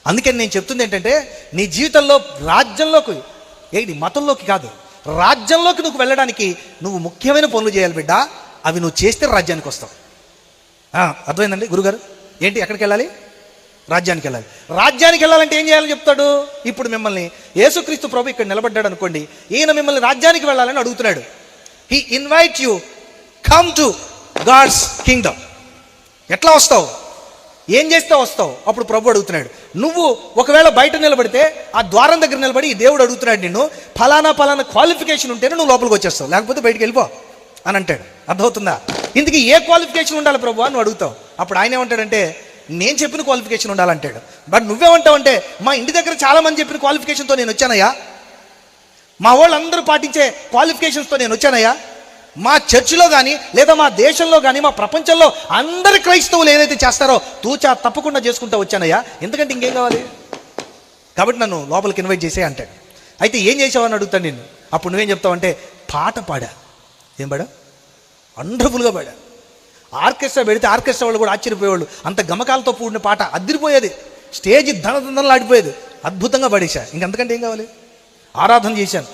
అందుకని నేను చెప్తుంది ఏంటంటే, నీ జీవితంలో రాజ్యంలోకి, ఏంటి మతంలోకి కాదు, రాజ్యంలోకి నువ్వు వెళ్ళడానికి నువ్వు ముఖ్యమైన పనులు చేయాలి బిడ్డ. అవి నువ్వు చేస్తే రాజ్యానికి వస్తావు. అర్థమైందండి గురుగారు? ఏంటి ఎక్కడికి వెళ్ళాలి? రాజ్యానికి వెళ్ళాలి. రాజ్యానికి వెళ్ళాలంటే ఏం చేయాలని చెప్తాడు? ఇప్పుడు మిమ్మల్ని యేసుక్రీస్తు ప్రభు ఇక్కడ నిలబడ్డాడు అనుకోండి, ఈయన మిమ్మల్ని రాజ్యానికి వెళ్ళాలని అడుగుతున్నాడు. He invite you, come to God's kingdom. ఎట్లా వస్తావు? ఏం చేస్తే వస్తావు? అప్పుడు ప్రభు అడుగుతున్నాడు. నువ్వు ఒకవేళ బయట నిలబడితే ఆ ద్వారం దగ్గర నిలబడి ఈ దేవుడు అడుగుతున్నాడు నిన్ను, ఫలానా క్వాలిఫికేషన్ ఉంటేనే నువ్వు లోపలికి వచ్చేస్తావు, లేకపోతే బయటికి వెళ్ళిపో అని అంటాడు. అర్థమవుతుందా? ఇందుకు ఏ క్వాలిఫికేషన్ ఉండాలి ప్రభు అని నువ్వు అడుగుతావు. అప్పుడు ఆయన ఏమంటాడంటే, నేను చెప్పిన క్వాలిఫికేషన్ ఉండాలంటాడు. బట్ నువ్వేమంటావు అంటే, మా ఇంటి దగ్గర చాలా మంది చెప్పిన క్వాలిఫికేషన్తో నేను వచ్చానయ్యా, మా వాళ్ళందరూ పాటించే క్వాలిఫికేషన్స్తో నేను వచ్చానయ్యా, మా చర్చిలో కానీ లేదా మా దేశంలో కానీ మా ప్రపంచంలో అందరి క్రైస్తవులు ఏదైతే చేస్తారో తూచా తప్పకుండా చేసుకుంటూ వచ్చానయ్యా, ఎందుకంటే ఇంకేం కావాలి, కాబట్టి నన్ను లోపలికి ఇన్వైట్ చేసే అంటాడు. అయితే ఏం చేసావని అడుగుతాను నేను. అప్పుడు నువ్వేం చెప్తావు అంటే, పాట పాడా. ఏం పాడా? వండర్ఫుల్గా పాడా. ఆర్కెస్ట్రా పెడితే ఆర్కెస్ట్రా వాళ్ళు కూడా ఆశ్చర్యపోయేవాళ్ళు. అంత గమకాలతో కూడిన పాట అదిరిపోయేది, స్టేజ్ ధనదందనలు ఆడిపోయేది, అద్భుతంగా పాడేశా, ఇంకంతకంటే ఏం కావాలి? ఆరాధన చేశాను.